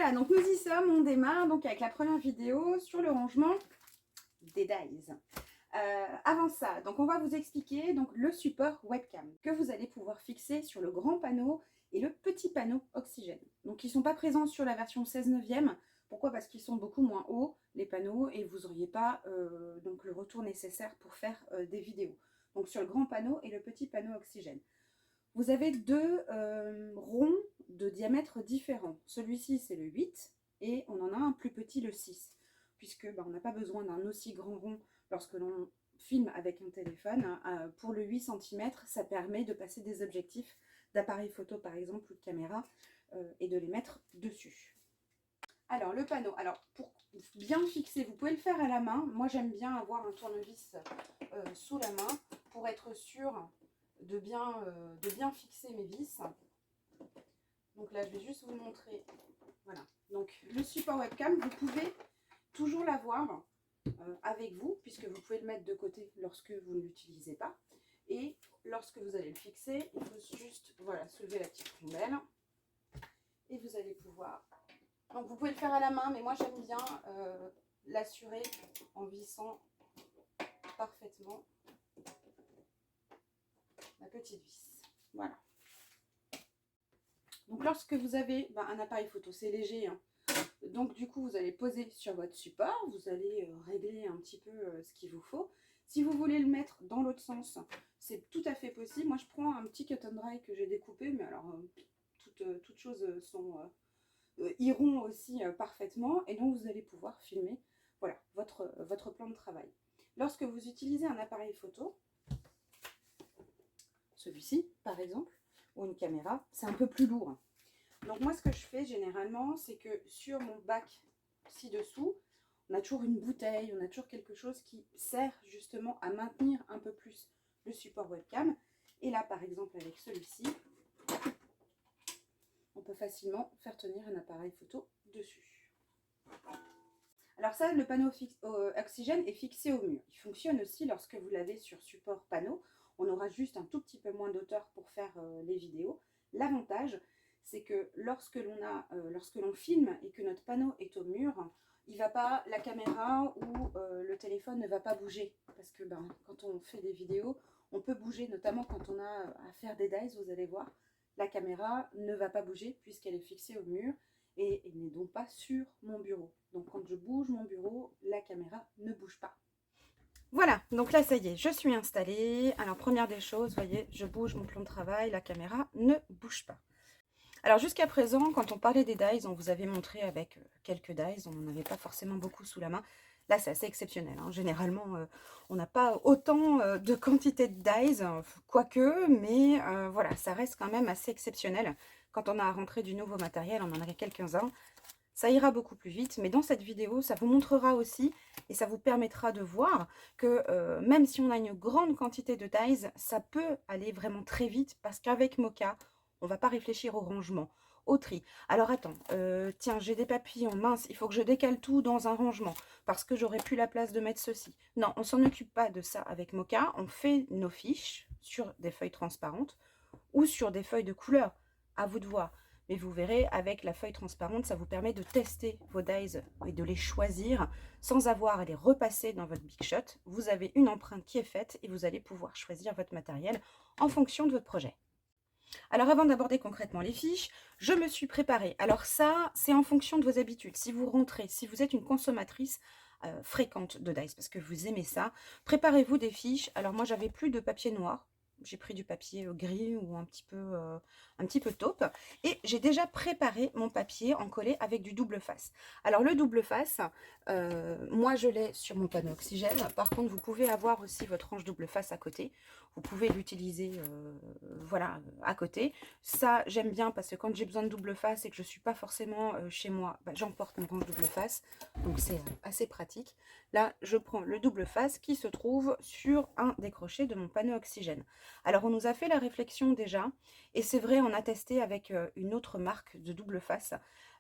Voilà, donc nous y sommes, on démarre donc avec la première vidéo sur le rangement des dies. Avant ça, donc on va vous expliquer donc le support webcam que vous allez pouvoir fixer sur le grand panneau et le petit panneau oxygène. Donc ils ne sont pas présents sur la version 16/9. Pourquoi? Parce qu'ils sont beaucoup moins hauts, les panneaux, et vous n'auriez pas donc le retour nécessaire pour faire des vidéos. Donc sur le grand panneau et le petit panneau oxygène. Vous avez deux ronds de diamètre différents. Celui-ci, c'est le 8 et on en a un plus petit, le 6, puisque on n'a pas besoin d'un aussi grand rond lorsque l'on filme avec un téléphone. Pour le 8 cm, ça permet de passer des objectifs d'appareil photo, par exemple, ou de caméra, et de les mettre dessus. Alors, le panneau, pour bien fixer, vous pouvez le faire à la main. Moi, j'aime bien avoir un tournevis sous la main pour être sûr de bien fixer mes vis. Donc là, je vais juste vous montrer. Voilà. Donc, le support webcam, vous pouvez toujours l'avoir avec vous, puisque vous pouvez le mettre de côté lorsque vous ne l'utilisez pas. Et lorsque vous allez le fixer, il faut juste soulever la petite rondelle. Et vous allez pouvoir... Donc, vous pouvez le faire à la main, mais moi, j'aime bien l'assurer en vissant parfaitement la petite vis. Voilà. Donc lorsque vous avez un appareil photo, c'est léger, hein. Donc du coup vous allez poser sur votre support, vous allez régler un petit peu ce qu'il vous faut. Si vous voulez le mettre dans l'autre sens, c'est tout à fait possible. Moi je prends un petit cut and dry que j'ai découpé, mais alors toutes choses iront aussi parfaitement, et donc vous allez pouvoir filmer votre plan de travail. Lorsque vous utilisez un appareil photo, celui-ci par exemple, ou une caméra, c'est un peu plus lourd. Donc moi ce que je fais généralement, c'est que sur mon bac ci-dessous, on a toujours une bouteille, on a toujours quelque chose qui sert justement à maintenir un peu plus le support webcam. Et là par exemple avec celui-ci, on peut facilement faire tenir un appareil photo dessus. Alors ça, le panneau oxygène est fixé au mur. Il fonctionne aussi lorsque vous l'avez sur support panneau. On aura juste un tout petit peu moins d'auteur pour faire les vidéos. L'avantage, c'est que lorsque l'on filme et que notre panneau est au mur, la caméra ou le téléphone ne va pas bouger. Parce que quand on fait des vidéos, on peut bouger, notamment quand on a à faire des dies, vous allez voir. La caméra ne va pas bouger puisqu'elle est fixée au mur et n'est donc pas sur mon bureau. Donc quand je bouge mon bureau, la caméra ne bouge pas. Voilà, donc là ça y est, je suis installée. Alors première des choses, vous voyez, je bouge mon plan de travail, la caméra ne bouge pas. Alors jusqu'à présent, quand on parlait des dies, on vous avait montré avec quelques dies, on n'en avait pas forcément beaucoup sous la main. Là c'est assez exceptionnel, hein. Généralement on n'a pas autant de quantité de dies, quoique, mais voilà, ça reste quand même assez exceptionnel. Quand on a à rentrer du nouveau matériel, on en a quelques-uns. Ça ira beaucoup plus vite, mais dans cette vidéo, ça vous montrera aussi et ça vous permettra de voir que même si on a une grande quantité de dies, ça peut aller vraiment très vite parce qu'avec Mocha, on ne va pas réfléchir au rangement, au tri. Alors attends, tiens, j'ai des papillons, mince, il faut que je décale tout dans un rangement parce que j'aurais plus la place de mettre ceci. Non, on s'en occupe pas de ça avec Mocha, on fait nos fiches sur des feuilles transparentes ou sur des feuilles de couleur, à vous de voir. Mais vous verrez, avec la feuille transparente, ça vous permet de tester vos dies et de les choisir sans avoir à les repasser dans votre Big Shot. Vous avez une empreinte qui est faite et vous allez pouvoir choisir votre matériel en fonction de votre projet. Alors avant d'aborder concrètement les fiches, je me suis préparée. Alors ça, c'est en fonction de vos habitudes. Si vous rentrez, si vous êtes une consommatrice fréquente de dies, parce que vous aimez ça, préparez-vous des fiches. Alors moi, j'avais plus de papier noir. J'ai pris du papier gris ou un petit peu taupe. Et j'ai déjà préparé mon papier en collé avec du double face. Alors le double face, moi je l'ai sur mon panneau oxygène. Par contre, vous pouvez avoir aussi votre range double face à côté. Vous pouvez l'utiliser voilà, à côté. Ça, j'aime bien parce que quand j'ai besoin de double face et que je ne suis pas forcément chez moi, j'emporte mon range double face. Donc c'est assez pratique. Là, je prends le double face qui se trouve sur un des crochets de mon panneau oxygène. Alors, on nous a fait la réflexion déjà, et c'est vrai, on a testé avec une autre marque de double face.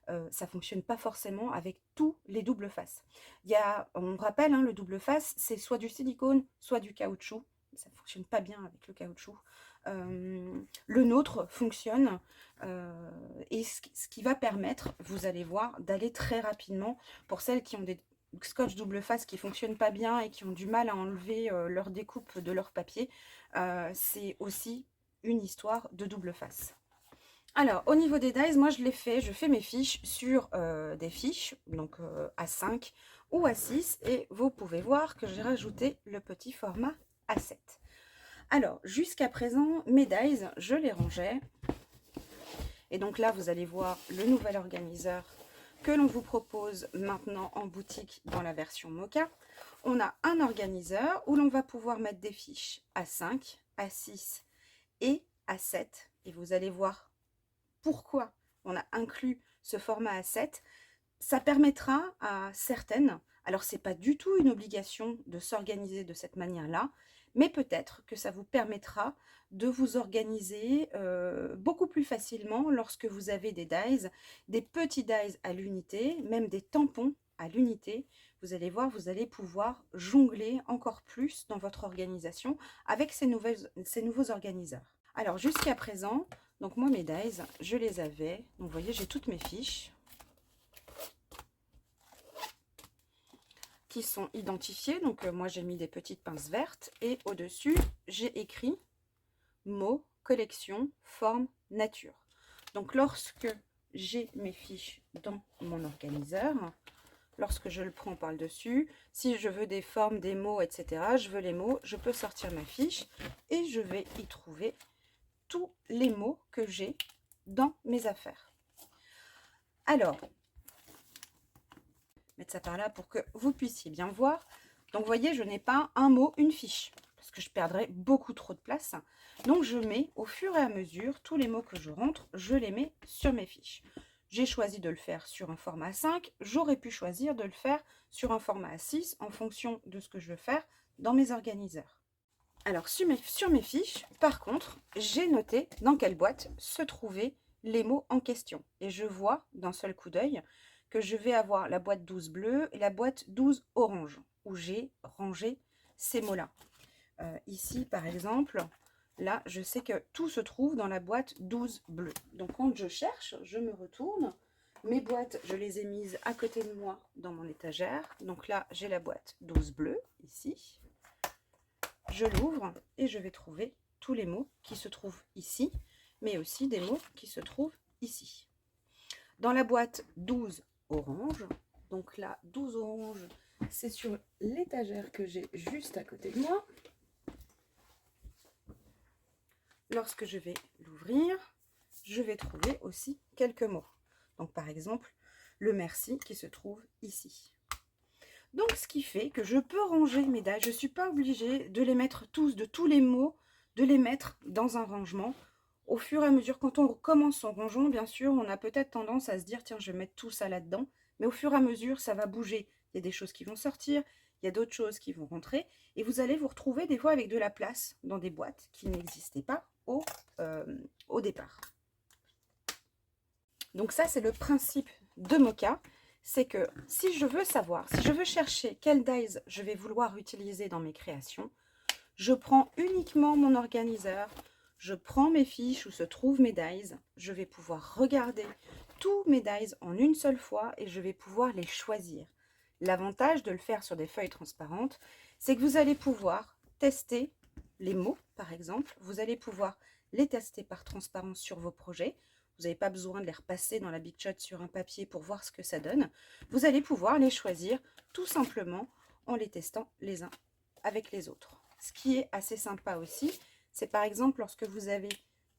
Ça ne fonctionne pas forcément avec tous les doubles faces. On rappelle, hein, le double face, c'est soit du silicone, soit du caoutchouc. Ça ne fonctionne pas bien avec le caoutchouc. le nôtre fonctionne et ce qui va permettre, vous allez voir, d'aller très rapidement pour celles qui ont des scotch double face qui ne fonctionnent pas bien et qui ont du mal à enlever leur découpe de leur papier. C'est aussi une histoire de double face. Alors, au niveau des dies, moi je fais mes fiches sur des fiches, donc A5 ou A6, et vous pouvez voir que j'ai rajouté le petit format A7. Alors, jusqu'à présent, mes dies, je les rangeais. Et donc là, vous allez voir le nouvel organiseur que l'on vous propose maintenant en boutique dans la version Mocha. On a un organiseur où l'on va pouvoir mettre des fiches A5, A6 et A7. Et vous allez voir pourquoi on a inclus ce format A7. Ça permettra à certaines, alors c'est pas du tout une obligation de s'organiser de cette manière-là, mais peut-être que ça vous permettra de vous organiser beaucoup plus facilement lorsque vous avez des dies, des petits dies à l'unité, même des tampons à l'unité. Vous allez voir, vous allez pouvoir jongler encore plus dans votre organisation avec ces nouveaux organiseurs. Alors jusqu'à présent, donc moi mes dies, je les avais, donc vous voyez j'ai toutes mes fiches qui sont identifiées, donc moi j'ai mis des petites pinces vertes et au-dessus j'ai écrit mots, collection, forme, nature. Donc lorsque j'ai mes fiches dans mon organiseur, lorsque je le prends par le dessus, si je veux des formes, des mots, etc., je veux les mots, je peux sortir ma fiche et je vais y trouver tous les mots que j'ai dans mes affaires. Alors, mettre ça par là pour que vous puissiez bien voir. Donc, vous voyez, je n'ai pas un mot, une fiche, parce que je perdrais beaucoup trop de place. Donc, je mets au fur et à mesure tous les mots que je rentre, je les mets sur mes fiches. J'ai choisi de le faire sur un format 5. J'aurais pu choisir de le faire sur un format 6 en fonction de ce que je veux faire dans mes organiseurs. Alors, sur mes fiches, par contre, j'ai noté dans quelle boîte se trouvaient les mots en question. Et je vois d'un seul coup d'œil que je vais avoir la boîte 12 bleue et la boîte 12 orange, où j'ai rangé ces mots-là. Ici, par exemple, là, je sais que tout se trouve dans la boîte 12 bleue. Donc, quand je cherche, je me retourne. Mes boîtes, je les ai mises à côté de moi dans mon étagère. Donc là, j'ai la boîte 12 bleue, ici. Je l'ouvre et je vais trouver tous les mots qui se trouvent ici, mais aussi des mots qui se trouvent ici. Dans la boîte 12 orange, donc là 12 orange, c'est sur l'étagère que j'ai juste à côté de moi. Lorsque je vais l'ouvrir, je vais trouver aussi quelques mots. Donc par exemple, le merci qui se trouve ici. Donc, ce qui fait que je peux ranger mes dies. Je ne suis pas obligée de les mettre tous, de tous les mots, de les mettre dans un rangement. Au fur et à mesure, quand on commence son rangement, bien sûr, on a peut-être tendance à se dire, tiens, je vais mettre tout ça là-dedans. Mais au fur et à mesure, ça va bouger. Il y a des choses qui vont sortir, il y a d'autres choses qui vont rentrer. Et vous allez vous retrouver des fois avec de la place dans des boîtes qui n'existaient pas au départ. Donc ça, c'est le principe de Mocha. C'est que si je veux savoir, si je veux chercher quel dies je vais vouloir utiliser dans mes créations, je prends uniquement mon organiseur, je prends mes fiches où se trouvent mes dies, je vais pouvoir regarder tous mes dies en une seule fois et je vais pouvoir les choisir. L'avantage de le faire sur des feuilles transparentes, c'est que vous allez pouvoir tester les mots, par exemple, vous allez pouvoir les tester par transparence sur vos projets. Vous n'avez pas besoin de les repasser dans la Big Shot sur un papier pour voir ce que ça donne. Vous allez pouvoir les choisir tout simplement en les testant les uns avec les autres. Ce qui est assez sympa aussi, c'est par exemple lorsque vous avez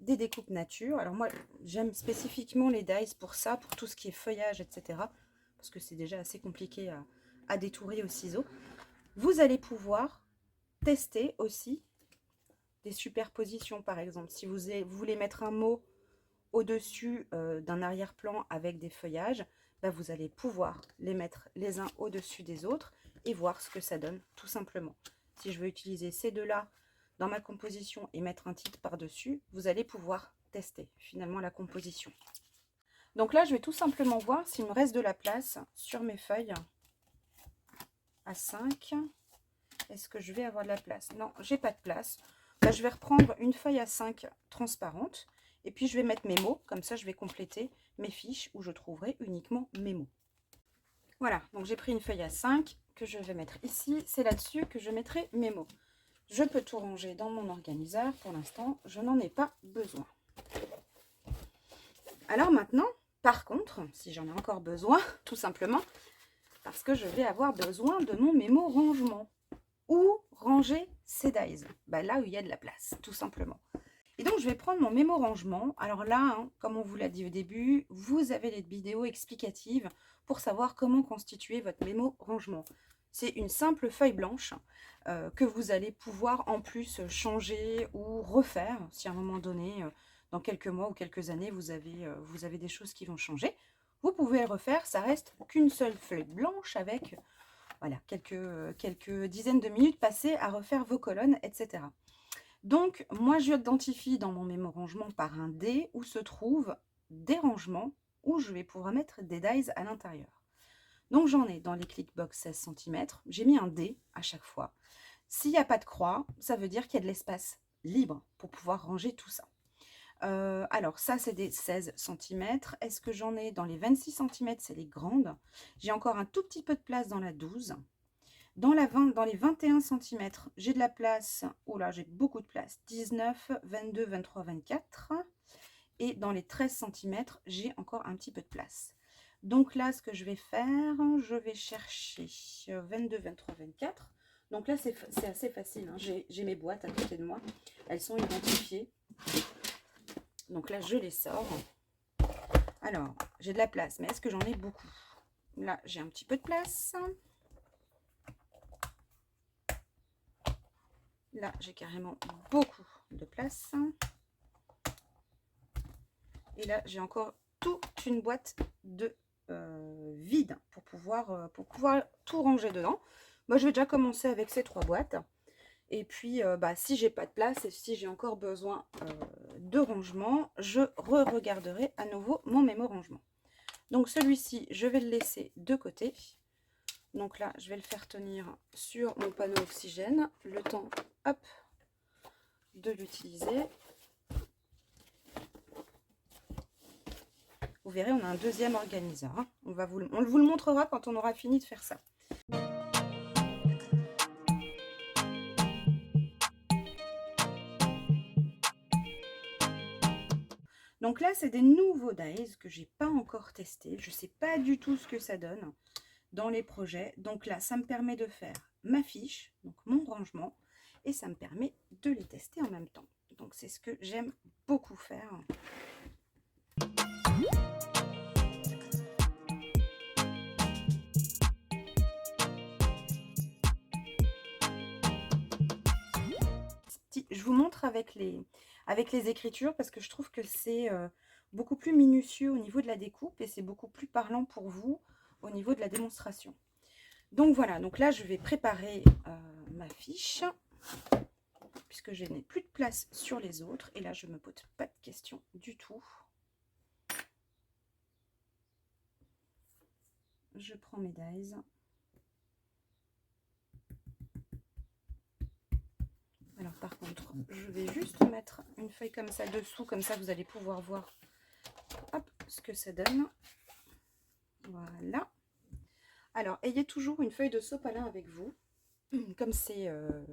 des découpes nature. Alors moi, j'aime spécifiquement les dies pour ça, pour tout ce qui est feuillage, etc. Parce que c'est déjà assez compliqué à détourer au ciseau. Vous allez pouvoir tester aussi des superpositions, par exemple. Si vous voulez mettre un mot au-dessus d'un arrière-plan avec des feuillages, bah, vous allez pouvoir les mettre les uns au-dessus des autres et voir ce que ça donne, tout simplement. Si je veux utiliser ces deux-là dans ma composition et mettre un titre par-dessus, vous allez pouvoir tester finalement la composition. Donc là, je vais tout simplement voir s'il me reste de la place sur mes feuilles à 5. Est-ce que je vais avoir de la place? Non, j'ai pas de place. bah, je vais reprendre une feuille A5 transparente et puis je vais mettre mes mots. Comme ça, je vais compléter mes fiches où je trouverai uniquement mes mots. Voilà, donc j'ai pris une feuille A5 que je vais mettre ici. C'est là-dessus que je mettrai mes mots. Je peux tout ranger dans mon organiseur. Pour l'instant, je n'en ai pas besoin. Alors maintenant, par contre, si j'en ai encore besoin, tout simplement, parce que je vais avoir besoin de mon mémo rangement. Où ranger ces dies? Bah, là où il y a de la place, tout simplement. Et donc, je vais prendre mon mémo rangement. Alors là, hein, comme on vous l'a dit au début, vous avez les vidéos explicatives pour savoir comment constituer votre mémo rangement. C'est une simple feuille blanche que vous allez pouvoir en plus changer ou refaire si à un moment donné, dans quelques mois ou quelques années, vous avez des choses qui vont changer. Vous pouvez le refaire, ça reste qu'une seule feuille blanche avec voilà, quelques dizaines de minutes passées à refaire vos colonnes, etc. Donc, moi, j'identifie dans mon mémo rangement par un D où se trouvent des rangements où je vais pouvoir mettre des dies à l'intérieur. Donc, j'en ai dans les clickbox 16 cm. J'ai mis un D à chaque fois. S'il n'y a pas de croix, ça veut dire qu'il y a de l'espace libre pour pouvoir ranger tout ça. Alors, ça, c'est des 16 cm. Est-ce que j'en ai dans les 26 cm? C'est les grandes. J'ai encore un tout petit peu de place dans la 12. Dans les 21 cm, j'ai de la place. Oh là, j'ai beaucoup de place. 19, 22, 23, 24. Et dans les 13 cm, j'ai encore un petit peu de place. Donc là, ce que je vais faire, je vais chercher 22, 23, 24. Donc là, c'est assez facile. Hein. J'ai mes boîtes à côté de moi. Elles sont identifiées. Donc là, je les sors. Alors, j'ai de la place, mais est-ce que j'en ai beaucoup? Là, j'ai un petit peu de place. Là, j'ai carrément beaucoup de place. Et là, j'ai encore toute une boîte de vide pour pouvoir tout ranger dedans. Moi, je vais déjà commencer avec ces 3 boîtes. Et puis, si j'ai pas de place et si j'ai encore besoin de rangement, je re-regarderai à nouveau mon mémo rangement. Donc, celui-ci, je vais le laisser de côté. Donc là, je vais le faire tenir sur mon panneau oxygène. Le temps, hop, de l'utiliser. Vous verrez, on a un deuxième organiseur. Hein. On vous le montrera quand on aura fini de faire ça. Donc là, c'est des nouveaux dies que j'ai pas encore testés. Je ne sais pas du tout ce que ça donne dans les projets. Donc là, ça me permet de faire ma fiche, donc mon rangement, et ça me permet de les tester en même temps. Donc c'est ce que j'aime beaucoup faire. Je vous montre avec les écritures parce que je trouve que c'est beaucoup plus minutieux au niveau de la découpe et c'est beaucoup plus parlant pour vous au niveau de la démonstration. Donc voilà, donc là je vais préparer ma fiche puisque je n'ai plus de place sur les autres et là je ne me pose pas de questions du tout. Je prends mes dies. Alors par contre, je vais juste mettre une feuille comme ça dessous, comme ça vous allez pouvoir voir hop, ce que ça donne. Voilà. Alors, ayez toujours une feuille de sopalin avec vous. Comme c'est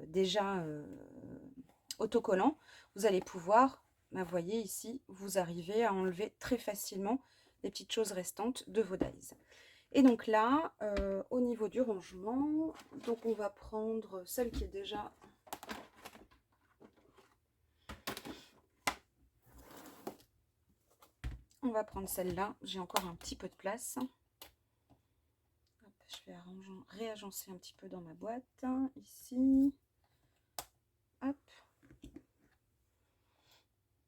déjà autocollant, vous allez pouvoir, vous voyez ici, vous arrivez à enlever très facilement les petites choses restantes de vos dies. Et donc là, au niveau du rangement, donc on va prendre celle qui est déjà... On va prendre celle-là, j'ai encore un petit peu de place. Hop, je vais réagencer un petit peu dans ma boîte, ici. Hop.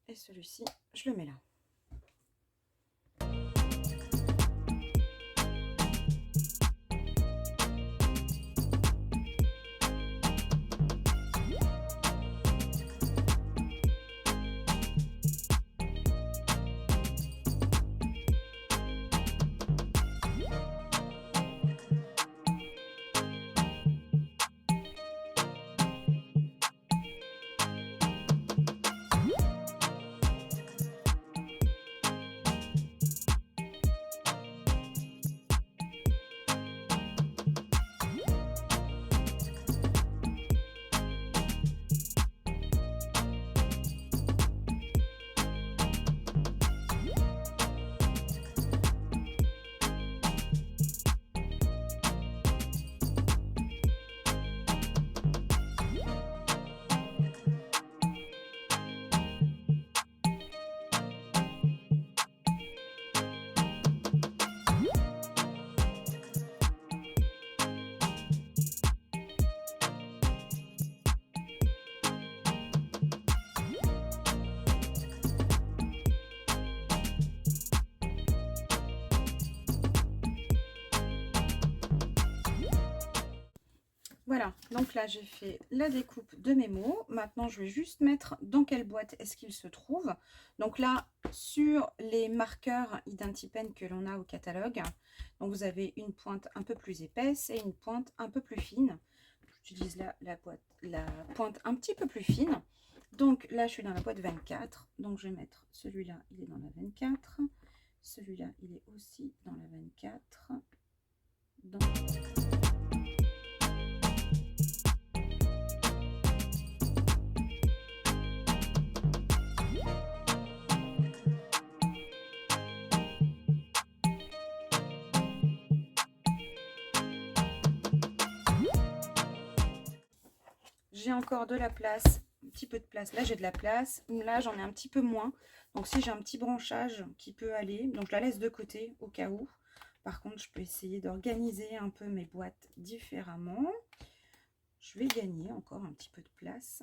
Et celui-ci, je le mets là. Voilà, donc là j'ai fait la découpe de mes mots. Maintenant je vais juste mettre dans quelle boîte est-ce qu'ils se trouvent. Donc là sur les marqueurs Identipen que l'on a au catalogue, donc vous avez une pointe un peu plus épaisse et une pointe un peu plus fine. J'utilise là la pointe un petit peu plus fine. Donc là je suis dans la boîte 24, donc je vais mettre celui-là, il est dans la 24. Celui-là il est aussi dans la 24. Donc... J'ai encore de la place, un petit peu de place. Là, j'ai de la place. Là, j'en ai un petit peu moins. Donc, si j'ai un petit branchage qui peut aller, donc je la laisse de côté au cas où. Par contre, je peux essayer d'organiser un peu mes boîtes différemment. Je vais gagner encore un petit peu de place.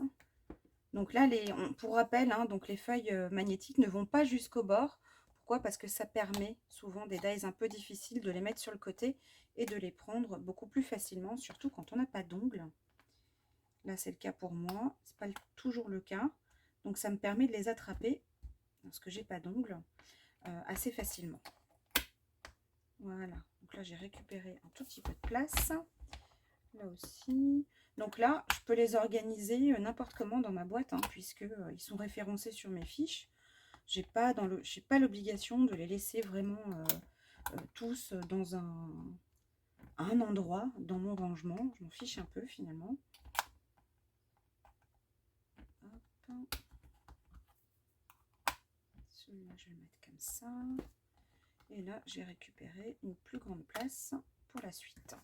Donc là, pour rappel, hein, donc les feuilles magnétiques ne vont pas jusqu'au bord. Pourquoi? Parce que ça permet souvent des dies un peu difficiles de les mettre sur le côté et de les prendre beaucoup plus facilement, surtout quand on n'a pas d'ongles. Là, c'est le cas pour moi. C'est pas toujours le cas. Donc, ça me permet de les attraper, lorsque j'ai pas d'ongles, assez facilement. Voilà. Donc là, j'ai récupéré un tout petit peu de place. Là aussi. Donc là, je peux les organiser n'importe comment dans ma boîte, hein, puisque ils sont référencés sur mes fiches. J'ai pas l'obligation de les laisser vraiment tous dans un endroit dans mon rangement. Je m'en fiche un peu finalement. Celui-là, je vais le mettre comme ça. Et là, j'ai récupéré une plus grande place pour la suite.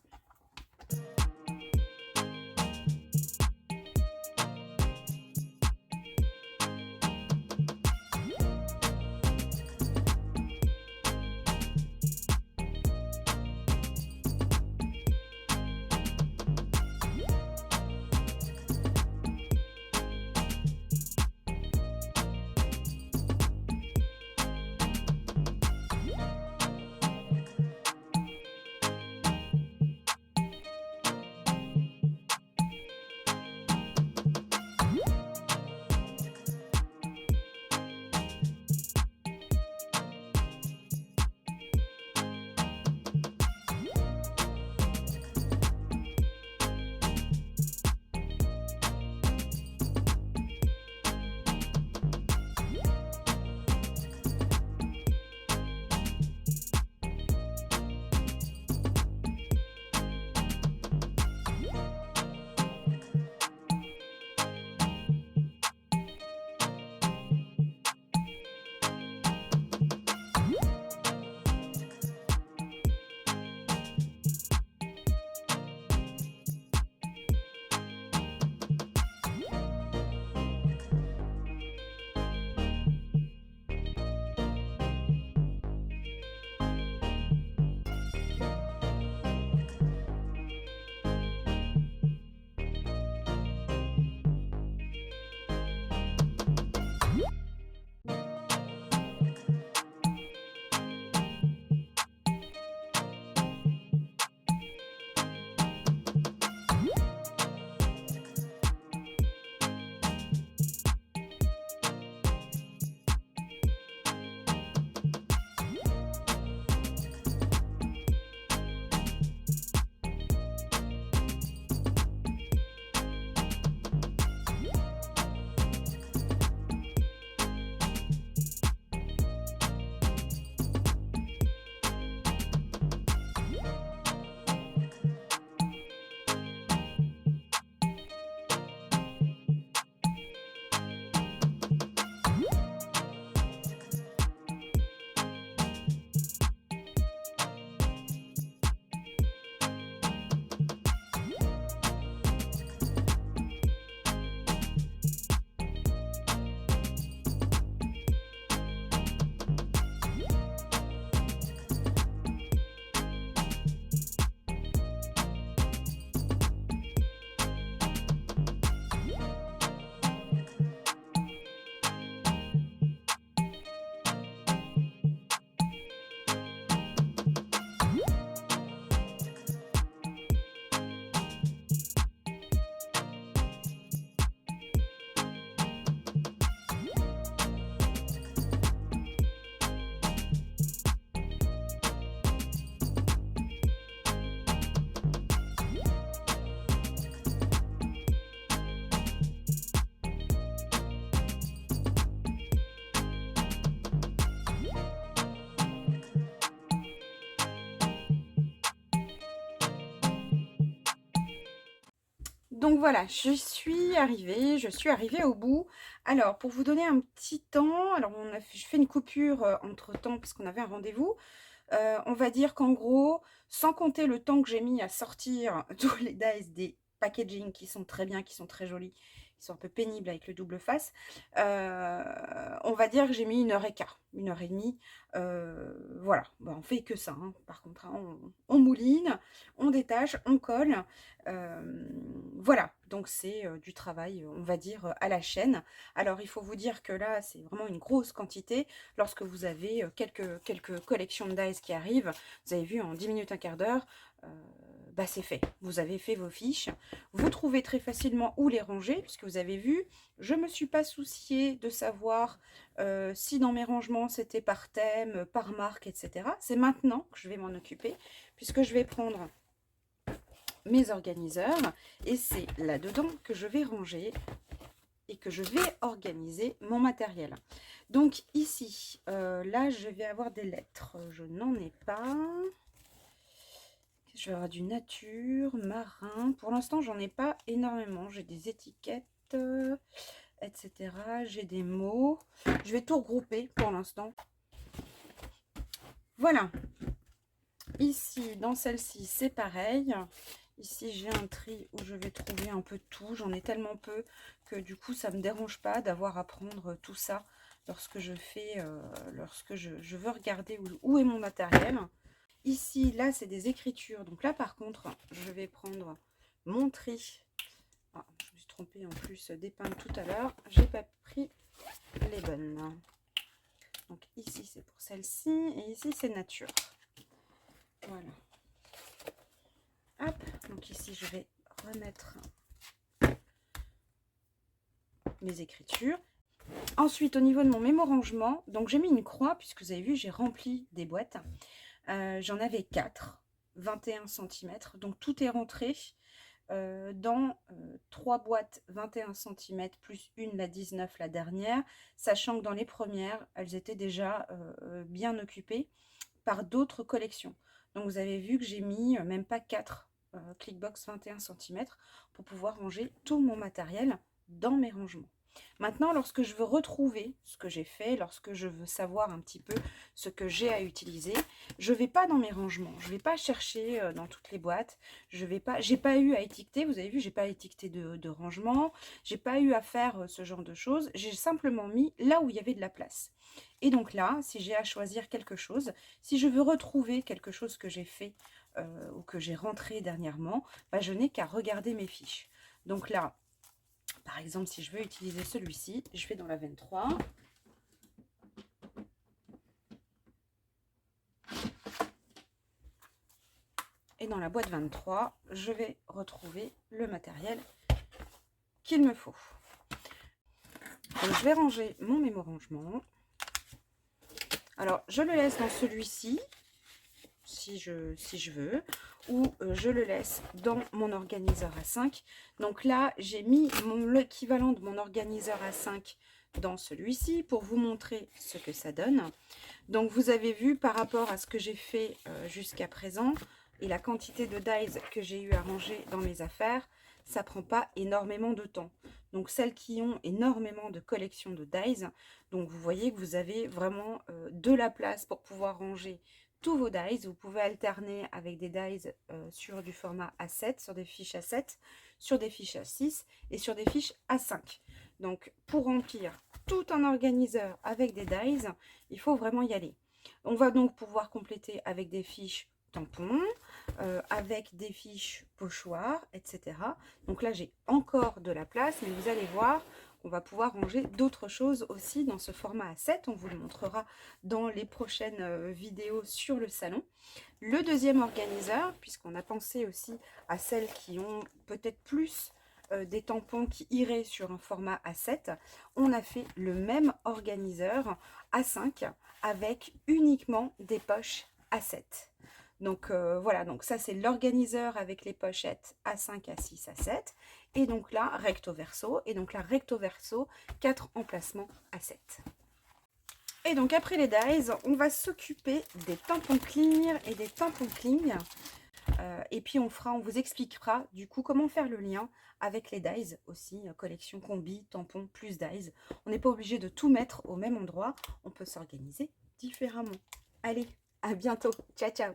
Donc voilà, je suis arrivée au bout. Alors, pour vous donner un petit temps, alors je fais une coupure entre temps parce qu'on avait un rendez-vous. On va dire qu'en gros, sans compter le temps que j'ai mis à sortir tous les dies des packaging qui sont très bien, qui sont très jolis, qui sont un peu pénibles avec le double face, on va dire que j'ai mis 1h15, 1h30. Voilà, bon, on fait que ça, hein. Par contre, hein, on mouline, on détache, on colle. Voilà, donc c'est du travail, on va dire, à la chaîne. Alors, il faut vous dire que là, c'est vraiment une grosse quantité. Lorsque vous avez quelques collections de dies qui arrivent, vous avez vu en 10 minutes, un quart d'heure, bah c'est fait. Vous avez fait vos fiches. Vous trouvez très facilement où les ranger, puisque vous avez vu, je ne me suis pas souciée de savoir si dans mes rangements c'était par thème, par marque, etc. C'est maintenant que je vais m'en occuper, puisque je vais prendre mes organiseurs et c'est là-dedans que je vais ranger et que je vais organiser mon matériel. Donc ici, là, je vais avoir des lettres. Je n'en ai pas. Je vais avoir du nature, marin. Pour l'instant, j'en ai pas énormément. J'ai des étiquettes, etc. J'ai des mots. Je vais tout regrouper pour l'instant. Voilà. Ici, dans celle-ci, c'est pareil. Ici, j'ai un tri où je vais trouver un peu tout. J'en ai tellement peu que du coup, ça ne me dérange pas d'avoir à prendre tout ça lorsque je fais, lorsque je veux regarder où est mon matériel. Ici, là, c'est des écritures. Donc là, par contre, je vais prendre mon tri. Ah, je me suis trompée en plus d'épingle tout à l'heure. J'ai pas pris les bonnes. Donc ici, c'est pour celle-ci. Et ici, c'est nature. Voilà. Hop, donc ici je vais remettre mes écritures. Ensuite, au niveau de mon mémo-rangement, donc j'ai mis une croix, puisque vous avez vu, j'ai rempli des boîtes. J'en avais 4, 21 cm. Donc tout est rentré dans 3 boîtes 21 cm, plus une, la 19, la dernière, sachant que dans les premières, elles étaient déjà bien occupées par d'autres collections. Donc vous avez vu que j'ai mis même pas 4 Clickbox 21 cm pour pouvoir ranger tout mon matériel dans mes rangements. Maintenant, lorsque je veux retrouver ce que j'ai fait, lorsque je veux savoir un petit peu ce que j'ai à utiliser, je ne vais pas dans mes rangements, je ne vais pas chercher dans toutes les boîtes, j'ai pas eu à étiqueter, vous avez vu, j'ai pas étiqueté de rangement, j'ai pas eu à faire ce genre de choses, j'ai simplement mis là où il y avait de la place. Et donc là, si j'ai à choisir quelque chose, si je veux retrouver quelque chose que j'ai fait ou que j'ai rentré dernièrement, bah, je n'ai qu'à regarder mes fiches. Donc là, par exemple, si je veux utiliser celui-ci, je vais dans la 23. Et dans la boîte 23, je vais retrouver le matériel qu'il me faut. Donc, je vais ranger mon mémo-rangement. Alors, je le laisse dans celui-ci, si je veux, ou je le laisse dans mon organiseur A5. Donc là, j'ai mis l'équivalent de mon organiseur A5 dans celui-ci pour vous montrer ce que ça donne. Donc vous avez vu par rapport à ce que j'ai fait jusqu'à présent et la quantité de dies que j'ai eu à ranger dans mes affaires, ça prend pas énormément de temps. Donc celles qui ont énormément de collections de dies, donc vous voyez que vous avez vraiment de la place pour pouvoir ranger tous vos dies. Vous pouvez alterner avec des dies sur du format A7, sur des fiches A7, sur des fiches A6 et sur des fiches A5. Donc pour remplir tout un organiseur avec des dies, il faut vraiment y aller. On va donc pouvoir compléter avec des fiches tampons, avec des fiches pochoirs, etc. Donc là, j'ai encore de la place, mais vous allez voir qu'on va pouvoir ranger d'autres choses aussi dans ce format A7. On vous le montrera dans les prochaines vidéos sur le salon. Le deuxième organiseur, puisqu'on a pensé aussi à celles qui ont peut-être plus des tampons qui iraient sur un format A7, on a fait le même organiseur A5 avec uniquement des poches A7. Donc voilà, donc ça c'est l'organiseur avec les pochettes A5, A6, A7. Et donc là, recto verso. Et donc là, recto verso, 4 emplacements A7. Et donc après les dies, on va s'occuper des tampons clear et des tampons cling. Et puis on vous expliquera du coup comment faire le lien avec les dies aussi, collection combi, tampon plus dies. On n'est pas obligé de tout mettre au même endroit, on peut s'organiser différemment. Allez, à bientôt, ciao ciao.